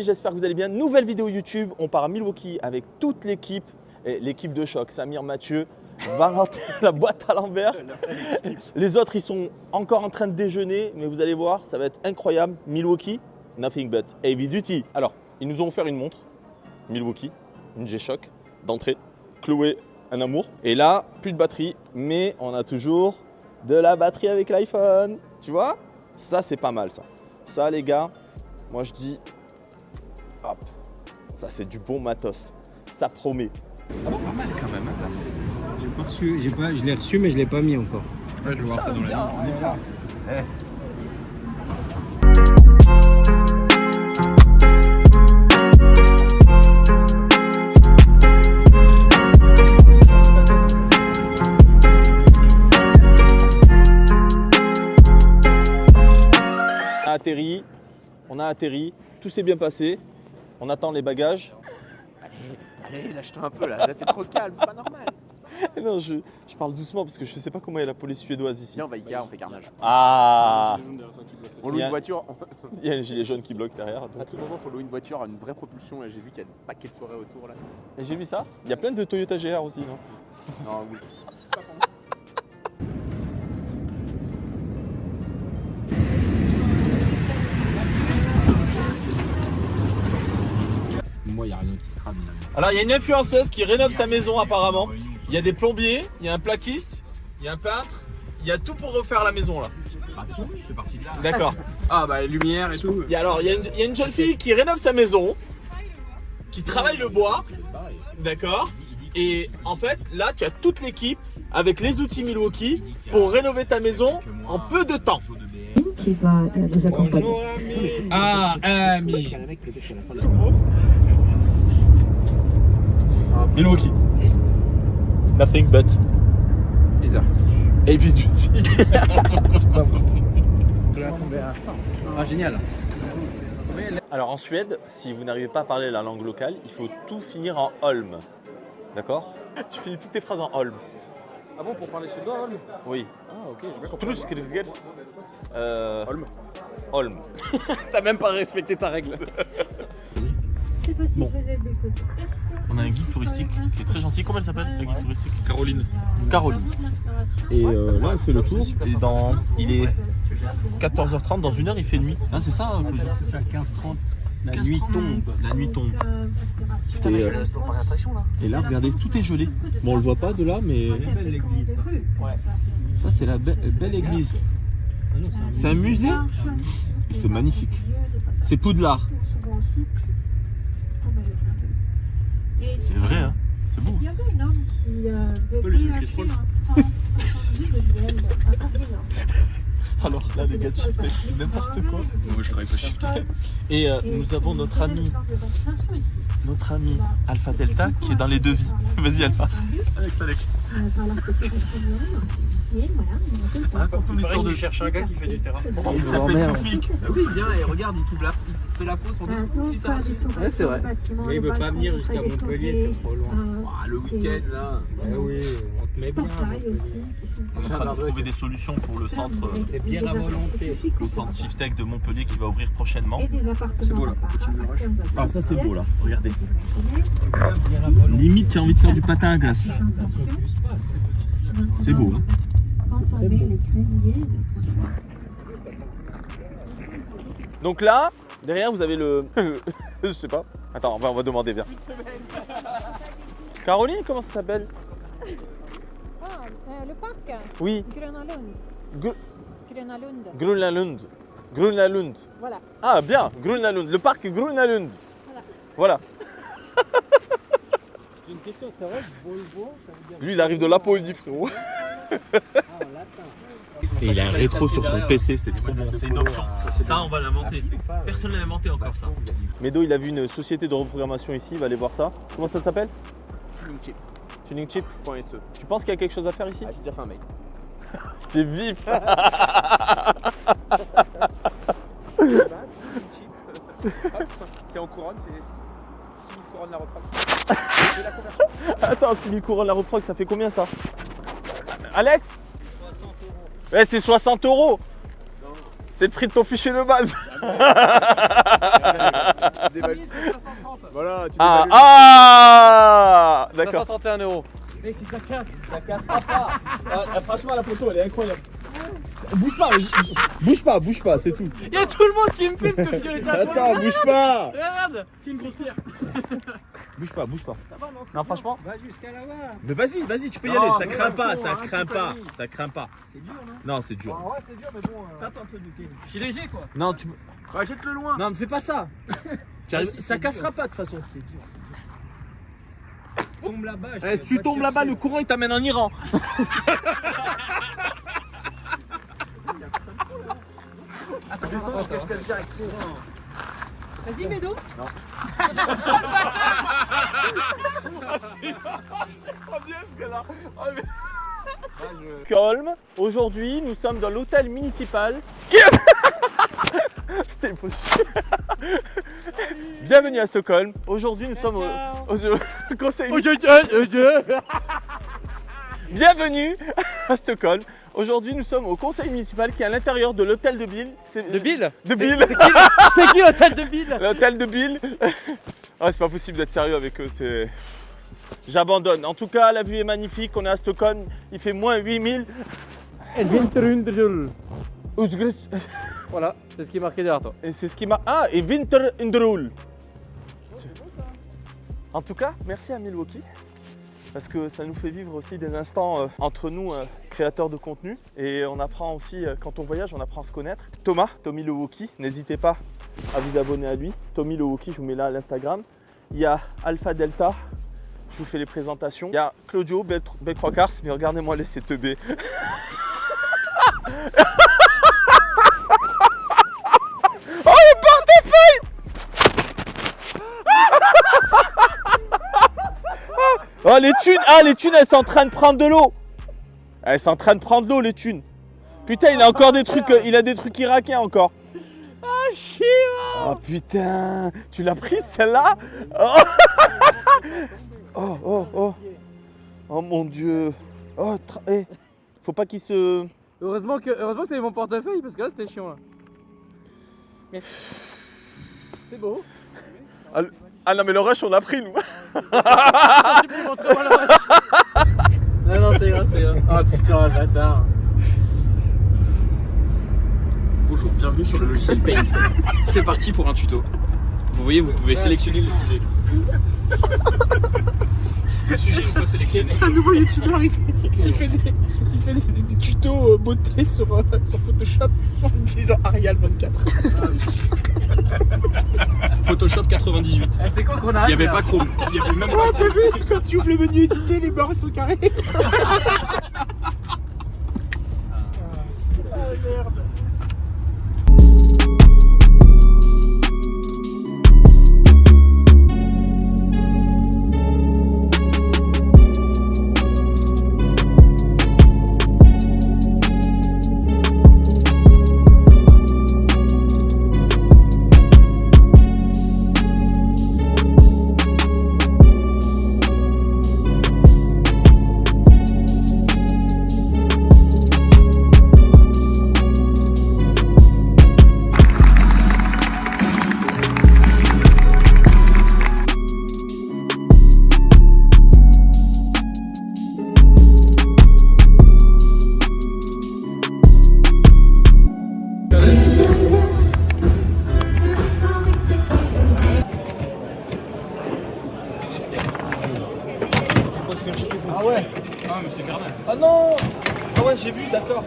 amis, j'espère que vous allez bien. Nouvelle vidéo YouTube, on part à Milwaukee avec toute l'équipe, l'équipe de choc, Samir, Mathieu, Valentin, la boîte à l'envers. Les autres, ils sont encore en train de déjeuner, mais vous allez voir, ça va être incroyable. Milwaukee, nothing but heavy duty. Alors, ils nous ont offert une montre, Milwaukee, une G-Shock, d'entrée, Chloé, un amour. Et là, plus de batterie, mais on a toujours de la batterie avec l'iPhone. Tu vois? Ça, c'est pas mal, ça. Ça, les gars, moi, je dis, hop, ça, c'est du bon matos. Ça promet. Pas mal quand même. Hein, j'ai pas reçu, je l'ai reçu, mais je l'ai pas mis encore. Ouais, je vais voir ça dans la vie. On a atterri, tout s'est bien passé. On attend les bagages. Allez, lâche-toi un peu là, t'es trop calme, c'est pas normal. Non, je parle doucement parce que je sais pas comment est la police suédoise ici. Viens, on va Ikea, on fait carnage. Ah, On loue une voiture. il y a un gilet jaune qui bloque derrière. À tout moment, il faut louer une voiture à une vraie propulsion. Et j'ai vu qu'il y a un paquet de forêts autour là. Et j'ai vu ça. Il y a plein de Toyota GR aussi, non? Non, oui. Moi, il n'y a rien qui se rame. Alors, il y a une influenceuse qui rénove sa maison apparemment. Il y a des plombiers, il y a un plaquiste, il y a un peintre. Il y a tout pour refaire la maison là. Attention, c'est parti de là. D'accord. Ah bah les lumières et tout. Il y a une jeune fille qui rénove sa maison, qui travaille le bois. D'accord. Et en fait, là, tu as toute l'équipe avec les outils Milwaukee pour rénover ta maison en peu de temps. Qui va nous accompagner. Bonjour ami. Ah ami. Milwaukee. Nothing but heavy duty. Ah génial. Alors en Suède, si vous n'arrivez pas à parler la langue locale, il faut tout finir en holm. D'accord? Tu finis toutes tes phrases en holm. Ah bon, pour parler suédois, Holm? Oui. Ah ok, j'ai bien compris. Holm. Holm. T'as même pas respecté ta règle. C'est possible, Bon. vous êtes de côté. On a un guide touristique qui est très gentil. Comment elle s'appelle, le guide touristique? Caroline. Caroline. Et là, on fait le tour. Et il est 14h30, dans une heure, il fait nuit. Hein, c'est ça, Claudio? C'est ça, 15h30. La 15h30. nuit tombe. La nuit tombe. Putain, mais je dois pas d'attraction là. Et là, regardez, tout est gelé. Bon, on le voit pas de là, mais Belle l'église. Ouais. ça, c'est la belle église. C'est un musée. Et c'est magnifique. C'est Poudlard. C'est vrai, hein? C'est beau. Il y avait un homme qui pas le Chris Paul. Alors là, les gars, de Shift Tech, c'est n'importe quoi. Moi je travaille pas chez toi. Et nous avons notre ami Alpha Delta qui est dans les devis. Vas-y, Alpha. Alex. Raconte-nous l'histoire de. cherche un gars qui fait du terrassement. Il s'appelle Toufik. Ah oui, il vient et regarde, il fait la pause en dessous du terrassement. Ouais, c'est vrai. Mais il veut pas venir jusqu'à Montpellier, c'est trop loin. Ah, le week-end là. Ah oui, on te met bien à Montpellier. On est en train de trouver des solutions pour le centre C'est bien à volonté. Shift Tech de Montpellier qui va ouvrir prochainement. C'est beau là, petit rush. Ah, ça c'est beau là, regardez. Limite, tu as envie de faire du patin à glace. Ça se refuse pas. C'est beau, hein. Donc là, derrière, vous avez le. Je sais pas. Attends, on va demander, viens. Caroline, comment ça s'appelle? Le parc Oui, Gröna Lund. Gr- Gröna Lund. Grunna Lund. Grunna Lund. Voilà. Ah, bien, Grunna Lund. Le parc Grunna Lund. Voilà. J'ai une question, c'est vrai que Volvo, ça veut dire. Lui, il arrive de Laponie, frérot. Ah, on l'attend. Et il a un rétro sur son PC, c'est trop bon, c'est une option. Ça, on va l'inventer. Personne n'a inventé encore ça. Medo, il a vu une société de reprogrammation ici, il va aller voir ça. Comment ça s'appelle? Tuningchip.se. TuningChip. Tu penses qu'il y a quelque chose à faire ici? Ah, j'ai déjà fait un mail. Tu es vif. C'est en couronne, c'est 6 000 couronnes la retraite. C'est la conversion. Attends, 6 000 couronnes la reprog, ça fait combien ça? Alex? 60 €. Ouais, c'est 60 €. C'est le prix de ton fichier de base. Voilà, tu Ah, dévalues. ah d'accord. 531 €. Mec, si ça casse, ça cassera pas. Franchement, la photo, elle est incroyable. Bouge pas, c'est tout. Il y a tout le monde qui me filme comme si on était à Attends, bouge pas. Regarde, film grossière. Bouge pas. Non, franchement. Va jusqu'à là-bas. Mais vas-y, tu peux y Non, aller. Ça mais craint non, pas, non, ça arrête craint tes pas. conneries. Ça craint pas. C'est dur, non? Non, c'est dur. Ouais, c'est dur, mais bon. Tape un peu du pied. Je suis léger quoi. Non, tu. Ouais, jette-le loin. Non, mais fais pas ça. Si, Ça c'est cassera dur. pas de toute façon. C'est dur. Tombe là-bas. je Eh, vais si tu pas tombes te là-bas, chercher, le courant il t'amène en Iran. Vas-y, Médo. Colm, aujourd'hui nous sommes dans l'hôtel municipal. Putain, il faut chier. Bienvenue à Stockholm. Aujourd'hui nous sommes au conseil. Bienvenue à Stockholm. Aujourd'hui nous sommes au conseil municipal qui est à l'intérieur de l'hôtel de Bill. De Bill. De Bill. C'est qui l'hôtel de Bill? L'hôtel de Bill. Ah, c'est pas possible d'être sérieux avec eux. J'abandonne. En tout cas, la vue est magnifique. On est à Stockholm. Il fait moins 8000. Voilà, c'est ce qui est marqué derrière toi. Et c'est ce qui m'a. Ah, et Winter Underul. En tout cas, merci à Milwaukee. Parce que ça nous fait vivre aussi des instants entre nous, créateurs de contenu. Et on apprend aussi, quand on voyage, on apprend à se connaître. Tommy Milwaukee, n'hésitez pas à vous abonner à lui. Tommy Milwaukee, je vous mets là à l'Instagram. Il y a Alpha Delta, je vous fais les présentations. Il y a Claudio, Belle Croix Cars, mais regardez-moi les CTB. Oh, le portefeuille! Oh, les thunes, elles sont en train de prendre de l'eau. Elles sont en train de prendre de l'eau, les thunes. Putain, il a encore des trucs, il a des trucs irakiens encore. Ah, chier. Oh putain, tu l'as prise celle-là? Oh. Oh mon dieu. Oh, faut pas qu'il se... Heureusement que t'avais mon portefeuille parce que là c'était chiant là. Merci. C'est beau. Ah non mais le rush on a pris nous. Non, c'est vrai, c'est vrai. Ah putain, le bâtard. Bonjour, bienvenue sur le logiciel Paint. C'est parti pour un tuto. Vous voyez, vous pouvez sélectionner le sujet. Le sujet une fois sélectionné. Un nouveau youtubeur, il fait des tutos beauté sur Photoshop en utilisant Arial 24. Photoshop 98. Ah, c'est quand qu'on Il arrête n'y avait là pas Chrome. Il y avait même Oh, pas t'as vu? Quand tu ouvres le menu éditer, les bords ils sont carrés. Ah merde. Ah ouais. Ah, mais c'est carnal. Ah non. Ah ouais, j'ai vu, d'accord.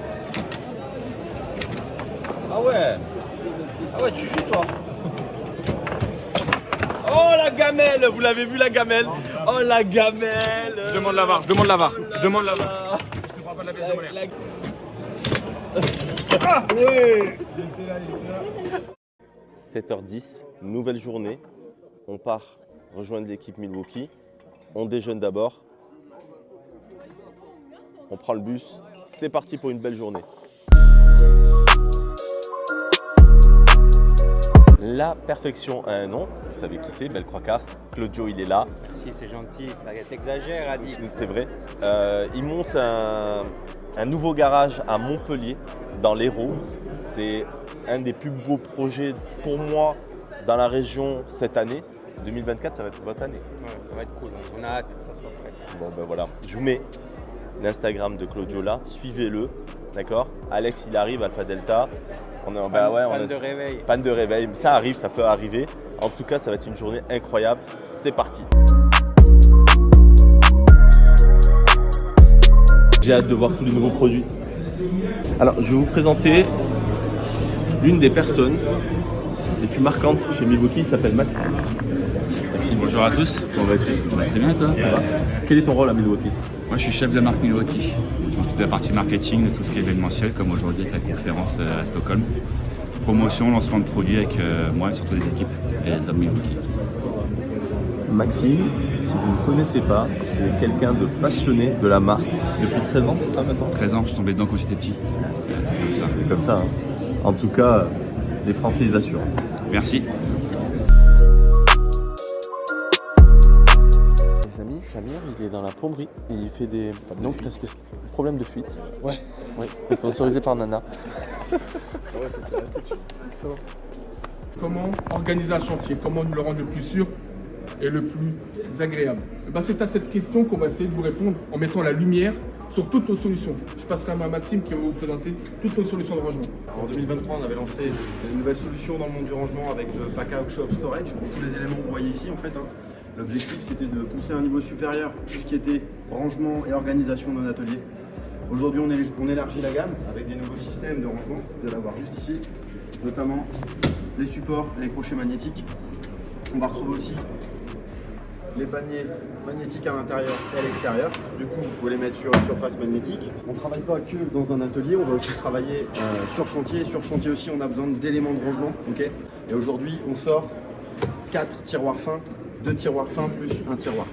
Ah ouais. Ah ouais, tu joues toi. Oh la gamelle, vous l'avez vu la gamelle? Oh la gamelle. Je demande la VAR, je demande la VAR. Oh là Je demande la VAR. là. Je te parle pas de la pièce de monnaie. Ah ouais. 7h10, nouvelle journée. On part rejoindre l'équipe Milwaukee. On déjeune d'abord. On prend le bus. C'est parti pour une belle journée. La perfection a un nom. Vous savez qui c'est, Belle Croix Cars. Claudio, il est là. Si c'est gentil, t'exagères, Adix. C'est vrai. Il monte un nouveau garage à Montpellier, dans l'Hérault. C'est un des plus beaux projets pour moi dans la région cette année. 2024, ça va être votre année. Ouais, ça va être cool. On a hâte que ça soit prêt. Bon ben voilà, je vous mets l'Instagram de Claudio là, suivez-le, d'accord. Alex il arrive, Alpha Delta. Panne de réveil. Panne de réveil, mais ça arrive, ça peut arriver. En tout cas, ça va être une journée incroyable. C'est parti. J'ai hâte de voir tous les nouveaux produits. Alors, je vais vous présenter l'une des personnes les plus marquantes chez Milwaukee, il s'appelle Maxime. Maxime, Bonjour à tous. comment vas-tu? Très bien toi. Ça va. Quel est ton rôle à Milwaukee? Moi je suis chef de la marque Milwaukee. Donc toute la partie marketing de tout ce qui est événementiel, comme aujourd'hui avec la conférence à Stockholm. Promotion, lancement de produits avec moi et surtout les équipes et les hommes Milwaukee. Maxime, si vous ne connaissez pas, c'est quelqu'un de passionné de la marque depuis 13 ans, c'est ça maintenant? 13 ans, je suis tombé dedans quand j'étais petit. C'est comme ça. C'est comme ça. Hein. En tout cas, les Français, ils assurent. Merci. Les amis, Samir, il est dans la plomberie. Il fait des problèmes de fuite. Ouais. Oui, sponsorisé par Nana. Comment organiser un chantier? Comment le rendre le plus sûr et le plus agréable? C'est à cette question qu'on va essayer de vous répondre en mettant la lumière sur toutes nos solutions. Je passerai à Maxime qui va vous présenter toutes nos solutions de rangement. En 2023, on avait lancé une nouvelle solution dans le monde du rangement avec le Packout Shop Storage. Tous les éléments que vous voyez ici, en fait, l'objectif c'était de pousser à un niveau supérieur tout ce qui était rangement et organisation de nos ateliers. Aujourd'hui, on élargit la gamme avec des nouveaux systèmes de rangement. Vous allez voir juste ici, notamment les supports, les crochets magnétiques. On va retrouver aussi les paniers magnétiques à l'intérieur et à l'extérieur. Du coup, vous pouvez les mettre sur une surface magnétique. On ne travaille pas que dans un atelier, on va aussi travailler sur chantier. Sur chantier aussi, on a besoin d'éléments de rangement. Okay, et aujourd'hui, on sort 4 tiroirs fins, 2 tiroirs fins plus un tiroir.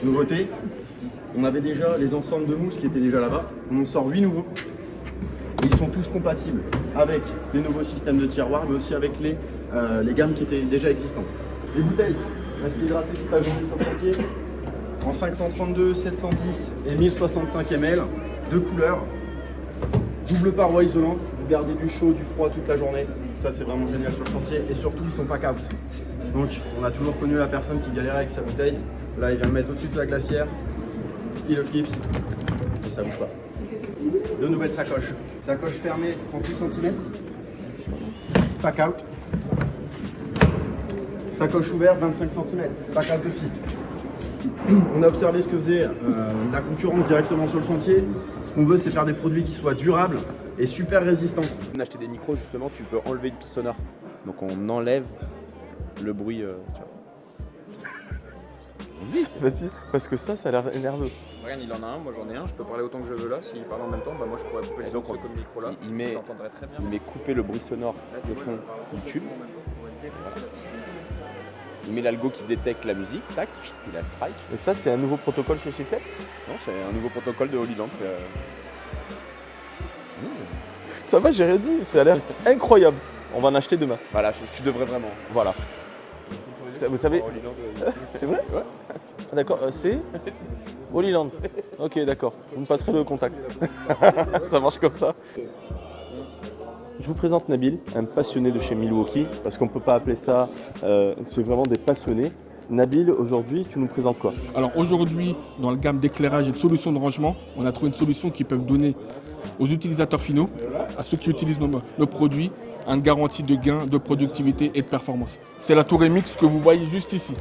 Nouveauté, on avait déjà les ensembles de mousse qui étaient déjà là-bas. On en sort 8 nouveaux. Et ils sont tous compatibles avec les nouveaux systèmes de tiroirs, mais aussi avec les gammes qui étaient déjà existantes. Les bouteilles restent hydratées toute la journée sur le chantier en 532, 710 et 1065 ml, deux couleurs, double paroi isolante, vous gardez du chaud, du froid toute la journée. Ça c'est vraiment génial sur le chantier et surtout ils sont pack out. Donc on a toujours connu la personne qui galérait avec sa bouteille. Là il vient le mettre au-dessus de la glacière, il le clipse et ça bouge pas. Deux nouvelles sacoches. Sacoche fermée 38 cm, pack out. Sacoche ouverte 25 cm, pack out aussi. On a observé ce que faisait la concurrence directement sur le chantier. Ce qu'on veut c'est faire des produits qui soient durables et super résistants. On a acheté des micros justement, tu peux enlever le pistonneur. Donc on enlève le bruit. Tu vois. Oui, c'est facile. Parce que ça a l'air nerveux. Regarde, il en a un, moi j'en ai un, je peux parler autant que je veux là. S'il parle en même temps, moi je pourrais couper les autres comme micro là. Il met très bien. Il met couper le bruit sonore de fond du tube. Il met l'algo qui détecte la musique, tac, il a strike. Et ça, c'est un nouveau protocole chez Shifted? Non, c'est un nouveau protocole de Holy Land. Ça va, j'ai rien dit, ça a l'air incroyable. On va en acheter demain. Voilà, tu devrais vraiment. Voilà. Vous savez, c'est vrai? Ouais. Ah, d'accord, c'est Holy Land. Ok, d'accord. Vous me passerez le contact. Ça marche comme ça. Je vous présente Nabil, un passionné de chez Milwaukee, parce qu'on ne peut pas appeler ça, c'est vraiment des passionnés. Nabil, aujourd'hui, tu nous présentes quoi? Alors aujourd'hui, dans la gamme d'éclairage et de solutions de rangement, on a trouvé une solution qui peut donner aux utilisateurs finaux, à ceux qui utilisent nos produits, une garantie de gain, de productivité et de performance. C'est la tour MX que vous voyez juste ici.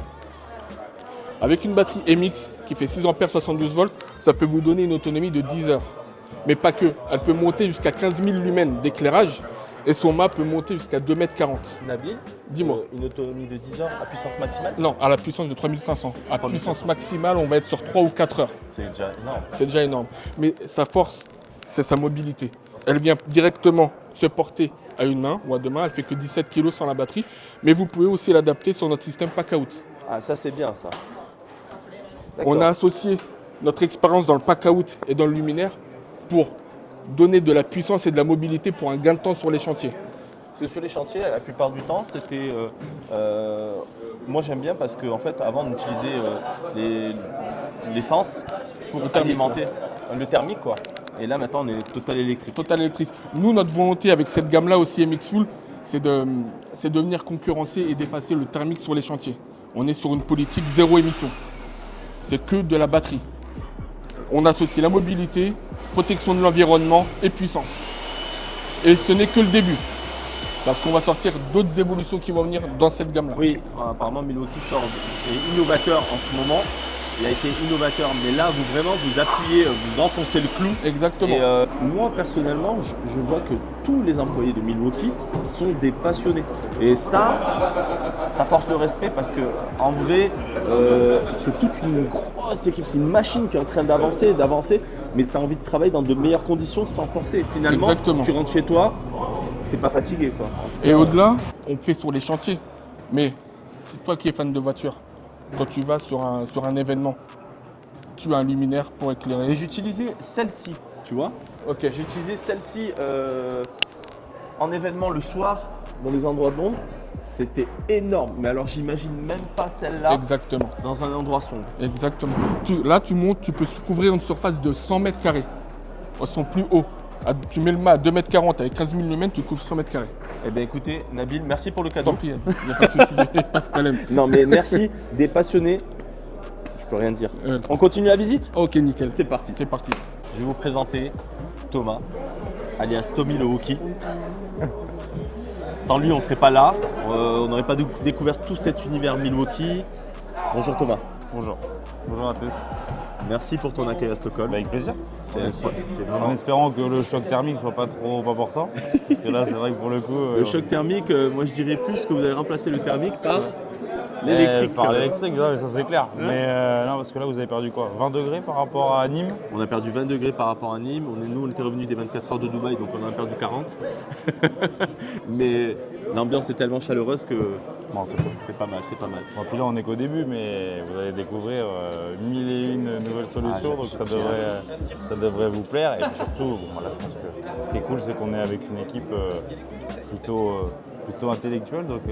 Avec une batterie MX qui fait 6 ampères 72 volts, ça peut vous donner une autonomie de 10 heures. Mais pas que, elle peut monter jusqu'à 15 000 lumens d'éclairage et son mât peut monter jusqu'à 2,40 m. Nabil, dis-moi. Une autonomie de 10 heures à puissance maximale? Non, à la puissance de 3500. À puissance maximale, on va être sur 3 ou 4 heures. C'est déjà énorme. C'est déjà énorme. Mais sa force, c'est sa mobilité. Elle vient directement se porter à une main ou à deux mains. Elle fait que 17 kg sans la batterie. Mais vous pouvez aussi l'adapter sur notre système pack-out. Ah, ça c'est bien ça. On a associé notre expérience dans le pack-out et dans le luminaire pour donner de la puissance et de la mobilité pour un gain de temps sur les chantiers. Parce que sur les chantiers, la plupart du temps, c'était... moi j'aime bien parce qu'en fait, avant on utilisait l'essence pour alimenter le thermique quoi. Et là maintenant on est total électrique. Total électrique. Nous, notre volonté avec cette gamme-là aussi MX Full, c'est de venir concurrencer et dépasser le thermique sur les chantiers. On est sur une politique zéro émission. C'est que de la batterie. On associe la mobilité, protection de l'environnement et puissance. Et ce n'est que le début. Parce qu'on va sortir d'autres évolutions qui vont venir dans cette gamme-là. Oui, apparemment Milwaukee est innovateur en ce moment. Il a été innovateur, mais là, vous appuyez, vous enfoncez le clou. Exactement. Et moi, personnellement, je vois que tous les employés de Milwaukee sont des passionnés. Et ça force le respect parce que, en vrai, c'est toute une grosse équipe. C'est une machine qui est en train d'avancer, mais tu as envie de travailler dans de meilleures conditions sans forcer. Finalement, Exactement. tu rentres chez toi, tu n'es pas fatigué, quoi. Et au-delà, on fait sur les chantiers. Mais c'est toi qui es fan de voiture. Quand tu vas sur un événement, tu as un luminaire pour éclairer. Et j'utilisais celle-ci, tu vois. Ok. J'ai utilisé celle-ci en événement le soir dans les endroits de Londres. C'était énorme. Mais alors j'imagine même pas celle-là Exactement. dans un endroit sombre. Exactement. Là, tu montes, tu peux couvrir une surface de 100 mètres carrés. Elles sont plus hauts. Tu mets le mât à 2,40 m avec 15 000 lumens, tu couvres 100 mètres carrés. Eh bien écoutez, Nabil, merci pour le Tant cadeau. pis, il n'y a pas de souci, pas de problème. Non mais merci, des passionnés. Je peux rien dire. On continue la visite ? Ok, nickel. C'est parti. C'est parti. Je vais vous présenter Thomas, alias Tommy le Hockey. Sans lui, on ne serait pas là. On n'aurait pas découvert tout cet univers Milwaukee. Bonjour Thomas. Bonjour. Bonjour à tous. Merci pour ton accueil à Stockholm. Avec plaisir. C'est En vraiment... espérant que le choc thermique soit pas trop important. Parce que là, c'est vrai que pour le coup. Le choc thermique, moi je dirais plus que vous avez remplacé le thermique par l'électrique. Par l'électrique, non, mais ça c'est clair. Mais non, parce que là, vous avez perdu quoi 20 degrés par rapport à Nîmes. On a perdu 20 degrés par rapport à Nîmes. On était revenus des 24 heures de Dubaï, donc on en a perdu 40. Mais l'ambiance est tellement chaleureuse que Bon, c'est pas mal, c'est pas mal. Bon, puis là, on est qu'au début, mais vous allez découvrir 1001 nouvelles solutions, donc ça devrait vous plaire. Et puis surtout, bon, voilà, je pense que ce qui est cool, c'est qu'on est avec une équipe plutôt intellectuelle. Donc,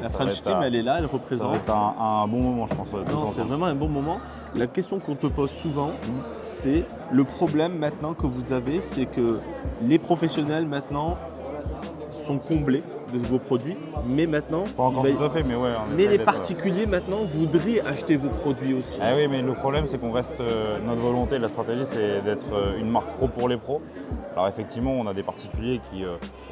La French Team, elle est là, elle ça va représente. être un bon moment, je pense. tous Non, c'est ensemble. vraiment un bon moment. La question qu'on te pose souvent, c'est le problème maintenant que vous avez, c'est que les professionnels maintenant sont comblés de vos produits, mais maintenant, Pas encore tout à fait, mais ouais. on mais essaie les d'être, particuliers maintenant voudraient acheter vos produits aussi. Ah oui, mais le problème, c'est qu'on reste. Notre volonté, la stratégie, c'est d'être une marque pro pour les pros. Alors, effectivement, on a des particuliers qui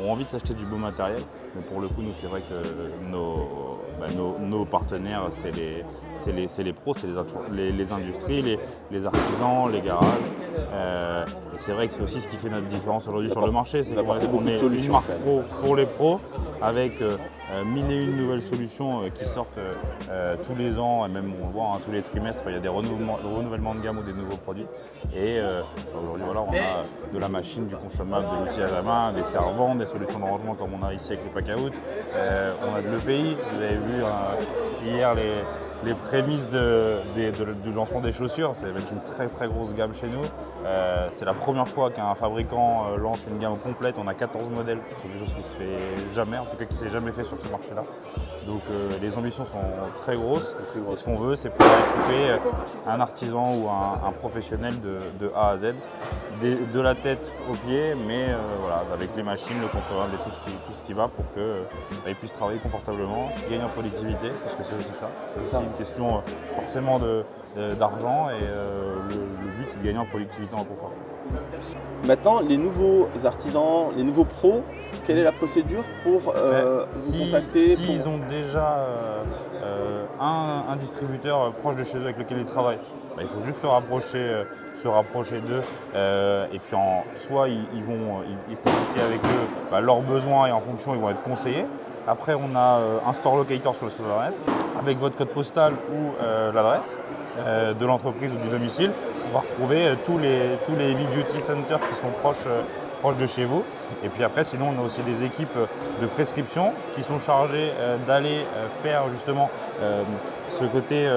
ont envie de s'acheter du beau matériel, mais pour le coup, nous, c'est vrai que nos partenaires, c'est les pros, c'est les industries, les artisans, les garages. Et c'est vrai que c'est aussi ce qui fait notre différence aujourd'hui sur le marché. C'est qu'on est une marque pro pour les pros avec 1001 nouvelles solutions qui sortent tous les ans, et même on le voit tous les trimestres, il y a des renouvellements de gamme ou des nouveaux produits. Et aujourd'hui, voilà, on a de la machine, du consommable, de l'outil à la main, des servants, des solutions de rangement comme on a ici avec les pack-out. On a de l'EPI, vous avez vu hier les prémices du lancement des chaussures, c'est une très très grosse gamme chez nous. C'est la première fois qu'un fabricant lance une gamme complète. On a 14 modèles, c'est quelque chose qui se fait jamais, en tout cas qui ne s'est jamais fait sur ce marché-là. Donc les ambitions sont très grosses. Et ce qu'on veut, c'est pouvoir équiper un artisan ou un professionnel de A à Z, de la tête aux pieds, mais voilà, avec les machines, le consommable et tout ce qui va pour qu'ils puissent travailler confortablement, gagner en productivité, parce que c'est aussi ça. C'est aussi une question forcément d'argent et le but c'est de gagner en productivité, en confort. Maintenant, les nouveaux artisans, les nouveaux pros, quelle est la procédure pour vous contacter S'ils ont déjà un distributeur proche de chez eux avec lequel ils travaillent, il faut juste se rapprocher d'eux et puis soit ils vont communiquer avec eux leurs besoins et en fonction ils vont être conseillés. Après on a un store locator sur le site internet avec votre code postal ou l'adresse de l'entreprise ou du domicile. On va retrouver tous les heavy duty centers qui sont proches de chez vous. Et puis après, sinon, on a aussi des équipes de prescription qui sont chargées d'aller faire justement ce côté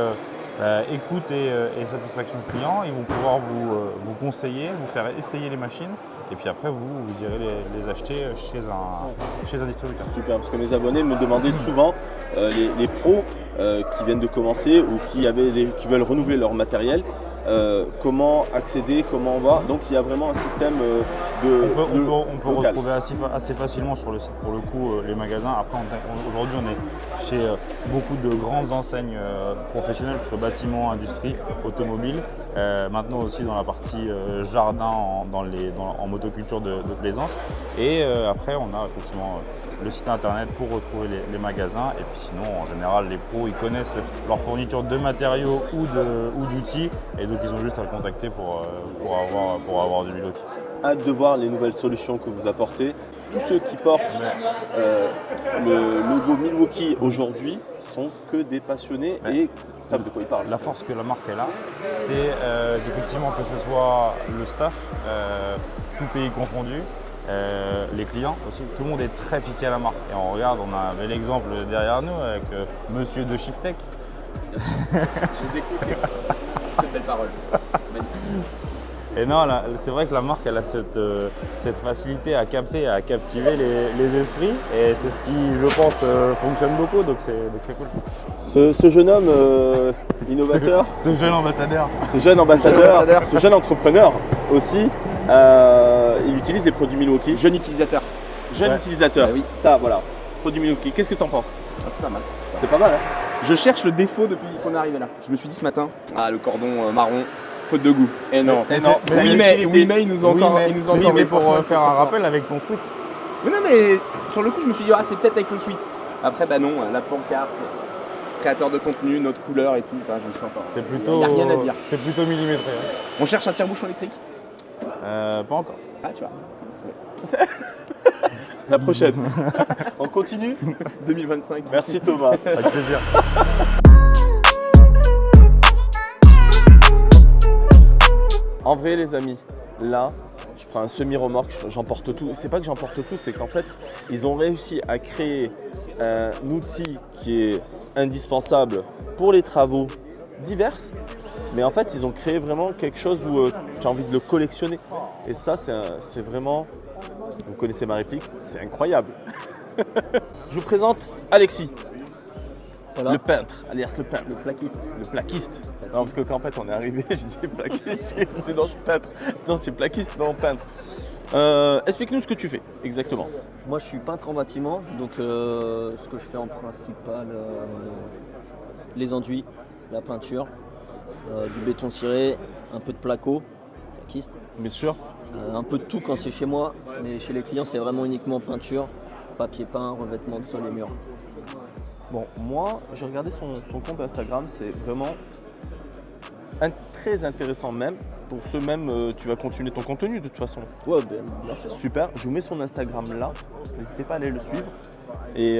écoute et satisfaction client. Ils vont pouvoir vous conseiller, vous faire essayer les machines. Et puis après, vous irez les acheter chez un distributeur. Super, parce que mes abonnés me demandaient souvent, les pros qui viennent de commencer ou qui veulent renouveler leur matériel, comment accéder, comment on va. Donc il y a vraiment un système On peut local. retrouver assez facilement sur le site pour le coup les magasins. Après aujourd'hui on est chez beaucoup de grandes enseignes professionnelles, que ce soit bâtiment, industrie, automobile. Maintenant aussi dans la partie jardin en motoculture de plaisance. Et après on a effectivement le site internet pour retrouver les magasins. Et puis sinon en général les pros ils connaissent leur fourniture de matériaux ou d'outils. Et donc ils ont juste à le contacter pour avoir du Milwaukee. Hâte de voir les nouvelles solutions que vous apportez. Tous ceux qui portent le logo Milwaukee aujourd'hui sont que des passionnés et savent de quoi ils parlent. La force que la marque elle a, c'est qu'effectivement que ce soit le staff, tout pays confondu, les clients aussi, tout le monde est très piqué à la marque. Et on regarde, on avait l'exemple derrière nous avec Monsieur de Shiftech. Je les écoute. Très belle parole. Et non, c'est vrai que la marque elle a cette facilité à capter, à captiver les esprits. Et c'est ce qui, je pense, fonctionne beaucoup. Donc c'est cool. Ce jeune homme innovateur, Ce jeune ambassadeur. ce jeune ambassadeur, ce jeune entrepreneur aussi, il utilise les produits Milwaukee. Jeune utilisateur. Jeune utilisateur, oui. ça voilà, produits Milwaukee. Qu'est-ce que t'en penses? C'est pas mal. C'est pas mal, hein? Je cherche le défaut depuis qu'on est arrivé là. Je me suis dit ce matin, le cordon marron, faute de goût. Et non. Et non. Oui, mais ils nous ont encore. Oui, mais pour faire un rappel avec ton sweat. Mais non, mais sur le coup, je me suis dit, c'est peut-être avec le sweat. Après, non, la pancarte, créateur de contenu, notre couleur et tout. Putain, je me suis encore. C'est plutôt. Il n'y a rien à dire. C'est plutôt millimétré. On cherche un tire-bouchon électrique? Pas encore. Ah, tu vois. La prochaine. On continue? 2025. Merci Thomas. Avec plaisir. En vrai les amis, là, je prends un semi-remorque, j'emporte tout. C'est pas que j'emporte tout, c'est qu'en fait, ils ont réussi à créer un outil qui est indispensable pour les travaux divers. Mais en fait, ils ont créé vraiment quelque chose où tu as envie de le collectionner. Et ça, c'est vraiment... Vous connaissez ma réplique, c'est incroyable. Je vous présente Alexis. Voilà. Le peintre, alias le peintre. Le plaquiste. Le plaquiste. Non, parce que quand en fait on est arrivé, je disais plaquiste, il me dit non, je suis peintre. Non, tu es plaquiste, non, peintre. Explique-nous ce que tu fais exactement. Moi je suis peintre en bâtiment, donc ce que je fais en principal, les enduits, la peinture, du béton ciré, un peu de placo, plaquiste. Bien sûr. Un peu de tout quand c'est chez moi, mais chez les clients c'est vraiment uniquement peinture, papier peint, revêtement de sol et murs. Bon, moi, j'ai regardé son compte Instagram, c'est vraiment très intéressant même. Pour ce même, tu vas continuer ton contenu de toute façon. Ouais, bien sûr. Super, je vous mets son Instagram là, n'hésitez pas à aller le suivre. Et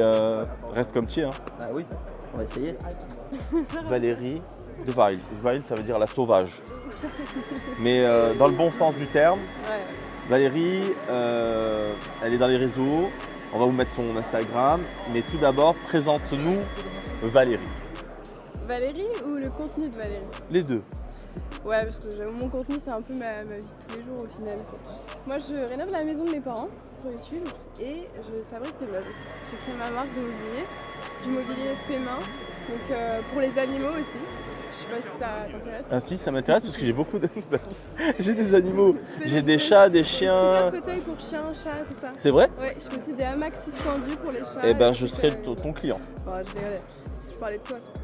reste comme tu es. Hein. Ah oui, on va essayer. Valérie de Wild. Wild, ça veut dire la sauvage. Mais dans le bon sens du terme. Ouais. Valérie, elle est dans les réseaux. On va vous mettre son Instagram. Mais tout d'abord, présente-nous Valérie. Valérie ou le contenu de Valérie? Les deux. Ouais, parce que j'avoue, mon contenu, c'est un peu ma vie de tous les jours au final. Moi, je rénove la maison de mes parents sur YouTube et je fabrique des meubles. J'ai créé ma marque de mobilier, du mobilier fait main, donc pour les animaux aussi. Je sais pas si ça t'intéresse. Ah si, ça m'intéresse parce que j'ai beaucoup de... j'ai des animaux. J'ai des chats, des chiens. Super fauteuil pour chiens, chats, tout ça. C'est vrai? Ouais, je fais aussi des hamacs suspendus pour les chats. Eh ben, je serai ton client. Oh, je rigolais. Je parlais de toi surtout.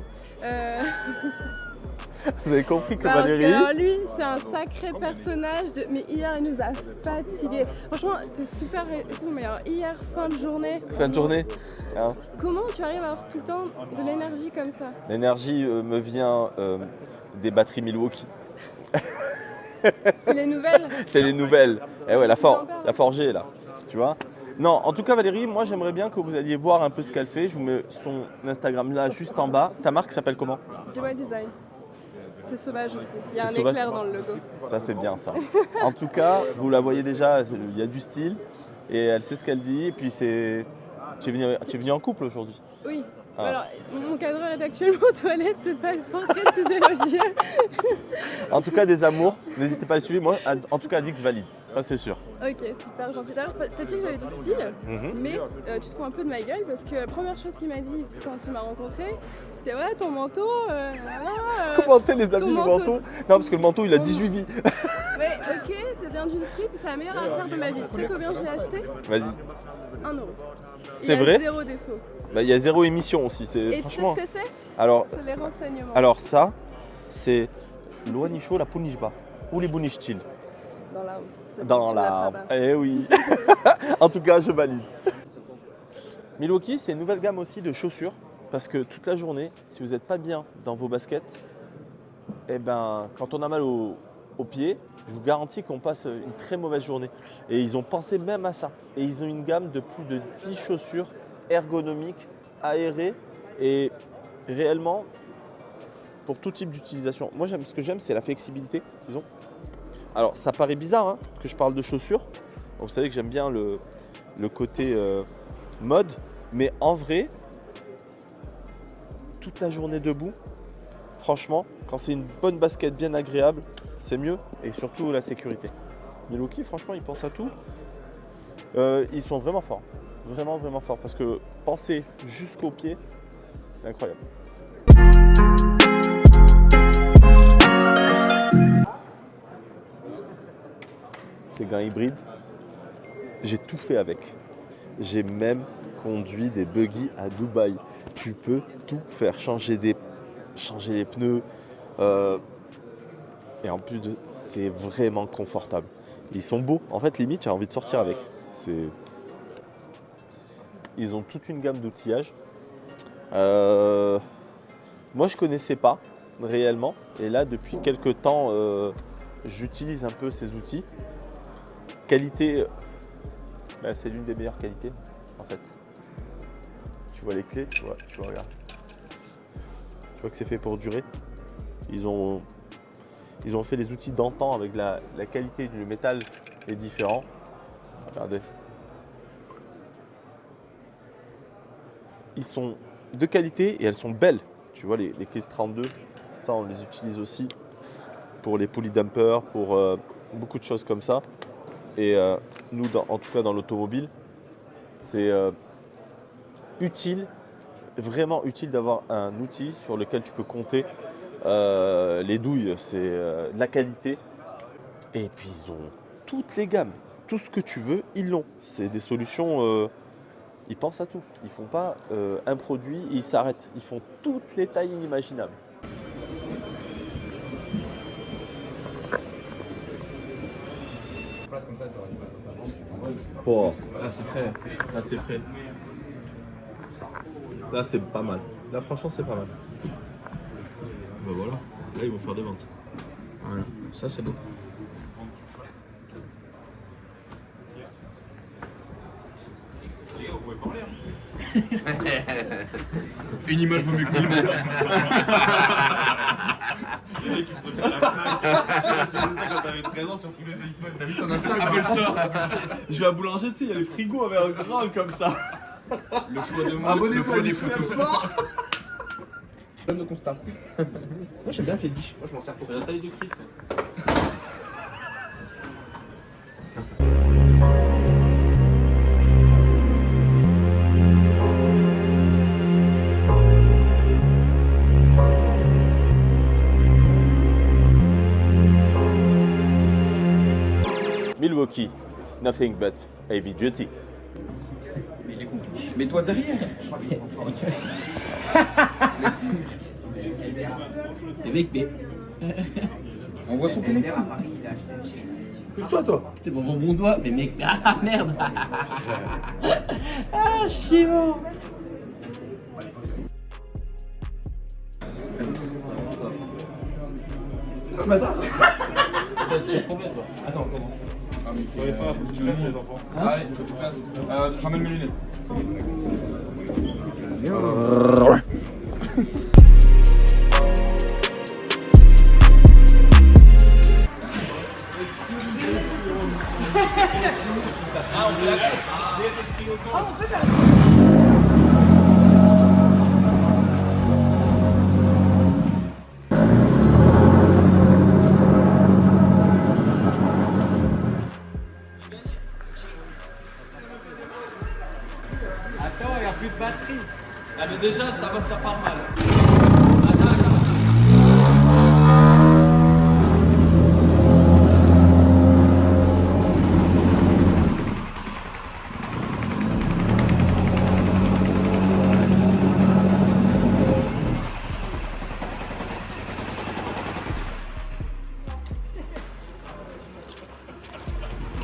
Vous avez compris que Parce Valérie... que, alors lui, c'est un sacré personnage, mais hier il nous a fatigués. Franchement, t'es super et tout, mais alors hier, fin de journée. Fin de journée. Hein. Comment tu arrives à avoir tout le temps de l'énergie comme ça? L'énergie me vient des batteries Milwaukee. C'est les nouvelles? C'est les nouvelles. Eh ouais, la forgée là, tu vois. Non, en tout cas Valérie, moi j'aimerais bien que vous alliez voir un peu ce qu'elle fait. Je vous mets son Instagram là, juste en bas. Ta marque s'appelle comment? DIY Design. C'est sauvage aussi. Il y a un sauvage. éclair dans le logo. Ça c'est bien ça. En tout cas, vous la voyez déjà, il y a du style et elle sait ce qu'elle dit. Et puis tu es venu en couple aujourd'hui. Oui. Ah. Alors, mon cadreur est actuellement aux toilettes, c'est pas le portrait le plus élogieux. En tout cas, des amours. N'hésitez pas à le suivre. Moi, en tout cas, Dix valide. Ça, c'est sûr. Ok, super gentil. D'ailleurs, t'as dit que j'avais du style, Mhm. mais tu te fous un peu de ma gueule parce que la première chose qu'il m'a dit quand il m'a rencontré, c'est ouais, ton manteau. Commentez les amis ton le manteau. manteau. Non, parce que le manteau, il a Ton- 18 vies. Ouais, ok, ça vient d'une fripe, c'est la meilleure affaire de ma vie. Tu sais combien je l'ai acheté? Vas-y. 1 euro. C'est Il y a vrai? 0 défaut. Bah, il y a 0 émission aussi. Et tu sais Franchement. ce que c'est? Alors, C'est les renseignements. alors ça, c'est l'Ouanicho, la Punishba. Ou les Bunishtil. Dans l'arbre. C'est Dans tu la l'arbre. feras pas. Eh oui. En tout cas, je valide. Milwaukee, c'est une nouvelle gamme aussi de chaussures. Parce que toute la journée, si vous n'êtes pas bien dans vos baskets, eh ben, quand on a mal aux pieds, je vous garantis qu'on passe une très mauvaise journée. Et ils ont pensé même à ça. Et ils ont une gamme de plus de 10 chaussures ergonomiques, aérées et réellement pour tout type d'utilisation. Moi, ce que j'aime, c'est la flexibilité qu'ils ont. Alors, ça paraît bizarre hein, que je parle de chaussures. Vous savez que j'aime bien le côté mode. Mais en vrai, toute la journée debout, franchement, quand c'est une bonne basket bien agréable, c'est mieux. Et surtout la sécurité. Milwaukee, franchement, ils pensent à tout. Ils sont vraiment forts. Vraiment, vraiment forts. Parce que penser jusqu'aux pieds, c'est incroyable. Ces gants hybrides, j'ai tout fait avec. J'ai même conduit des buggy à Dubaï. Tu peux tout faire, changer les pneus. Et en plus, c'est vraiment confortable. Ils sont beaux. En fait, limite, j'ai envie de sortir avec. Ils ont toute une gamme d'outillages. Moi, je ne connaissais pas réellement. Et là, depuis quelques temps, j'utilise un peu ces outils. Qualité, c'est l'une des meilleures qualités, en fait. Tu vois les clés, tu vois, regarde. Tu vois que c'est fait pour durer. Ils ont fait les outils d'antan avec la qualité du métal est différent. Regardez. Ils sont de qualité et elles sont belles. Tu vois les clés de 32, ça on les utilise aussi pour les pulley dampers, pour beaucoup de choses comme ça. Et nous, en tout cas dans l'automobile, c'est utile, vraiment utile d'avoir un outil sur lequel tu peux compter. Les douilles, c'est de la qualité. Et puis ils ont toutes les gammes, tout ce que tu veux, ils l'ont. C'est des solutions, ils pensent à tout. Ils font pas un produit, ils s'arrêtent. Ils font toutes les tailles inimaginables. Oh, là c'est frais. Là c'est frais. Là c'est pas mal. Là franchement c'est pas mal. Ben voilà, là ils vont faire des ventes. Voilà, ça c'est beau. Les gars, vous pouvez parler hein. Une image vaut mieux que 1000 mots. Les mecs qui se refait la Fnac. Tu faisais ça quand t'avais 13 ans sur tous les iPhones. T'as vu ton Insta Apple Store. Je vais à boulanger, tu sais, il y a les frigos avec un grand comme ça. Le choix de mots. Abonnez-vous à Dix Fort. Comme de constat. Moi j'aime bien les biches. Moi je m'en sers pour la taille de Christ. Milwaukee, nothing but heavy duty. Mais il est compliqué. Mets-toi derrière. Les mecs, mais. On voit son téléphone. Pousse-toi, toi. Putain, mon doigt, mais mec, ah merde. Ah, chiant. Ah, mais attends. Combien toi? Attends, on commence. Ah mais il faut aller faire, faut que tu laisses les enfants. Allez, faut que tu passes. J'emmène mes lunettes.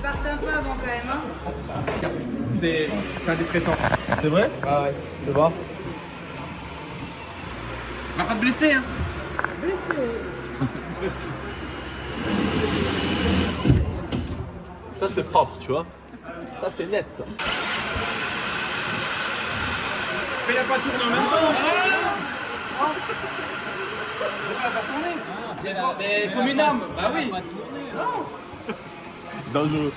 parti un peu avant quand même. Hein. C'est indéstressant. C'est vrai? Ah ouais. Tu vois? On va pas te blesser hein. Ça c'est propre, tu vois. Ça c'est net. Ça. Mais il a pas tourné en même temps. Mais comme une arme, bah oui. Dangereux.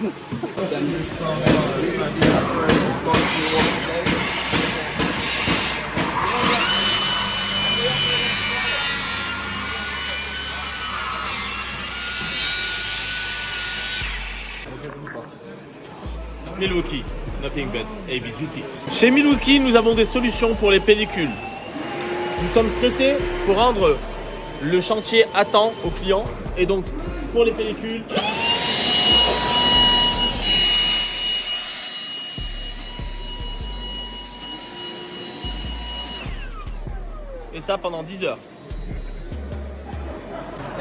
Milwaukee, nothing but heavy duty. Chez Milwaukee, nous avons des solutions pour les pellicules. Nous sommes stressés pour rendre le chantier à temps aux clients. Et donc, pour les pellicules, et ça pendant 10 heures.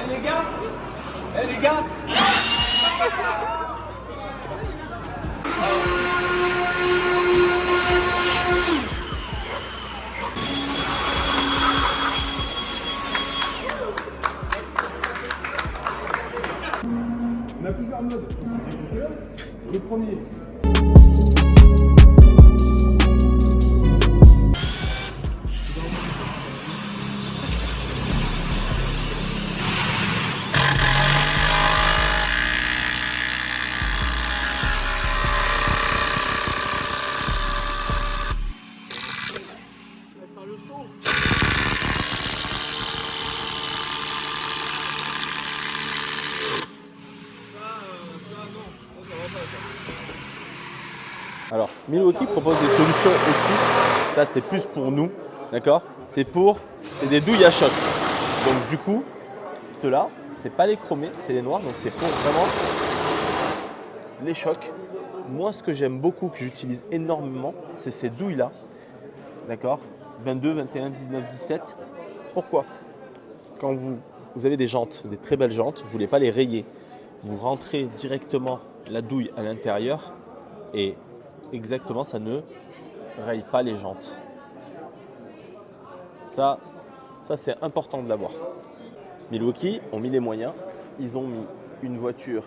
Eh les gars. Eh les gars. On a plusieurs modes sur ces écouteurs. Le premier. Alors, Milwaukee propose des solutions aussi. Ça, c'est plus pour nous, d'accord? C'est des douilles à choc. Donc, du coup, ceux-là, c'est pas les chromés, c'est les noirs. Donc, c'est pour vraiment les chocs. Moi, ce que j'aime beaucoup, que j'utilise énormément, c'est ces douilles-là, d'accord? 22, 21, 19, 17. Pourquoi? Quand vous avez des jantes, des très belles jantes, vous ne voulez pas les rayer. Vous rentrez directement la douille à l'intérieur et exactement, ça ne raye pas les jantes. Ça c'est important de l'avoir. Milwaukee ont mis les moyens. Ils ont mis une voiture,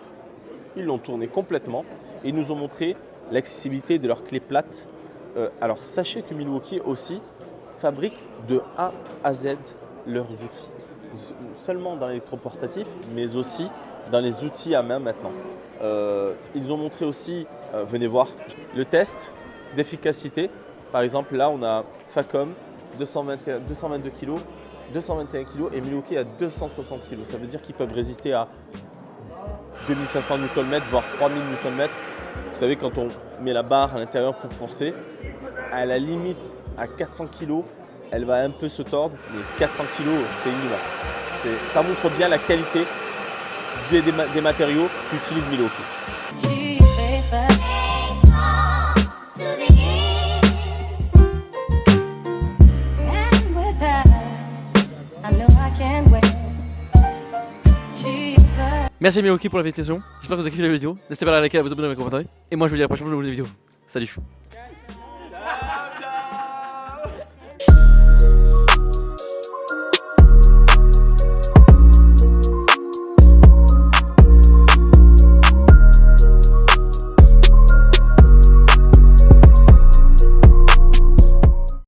ils l'ont tournée complètement et ils nous ont montré l'accessibilité de leurs clés plates. Alors sachez que Milwaukee aussi fabrique de A à Z leurs outils. Seulement dans l'électroportatif, mais aussi dans les outils à main maintenant. Ils ont montré aussi, venez voir, le test d'efficacité. Par exemple, là, on a Facom, 222 kg, 221 kg et Milwaukee à 260 kg. Ça veut dire qu'ils peuvent résister à 2500 Nm, voire 3000 Nm. Vous savez, quand on met la barre à l'intérieur pour forcer, à la limite, à 400 kg, elle va un peu se tordre, mais 400 kg, c'est inhumain. Ça montre bien la qualité des matériaux qu'utilise Milwaukee. Merci Milwaukee pour la présentation. J'espère que vous avez kiffé la vidéo. N'hésitez pas à liker, à vous abonner, à commenter. Et moi je vous dis à la prochaine vidéo. Salut.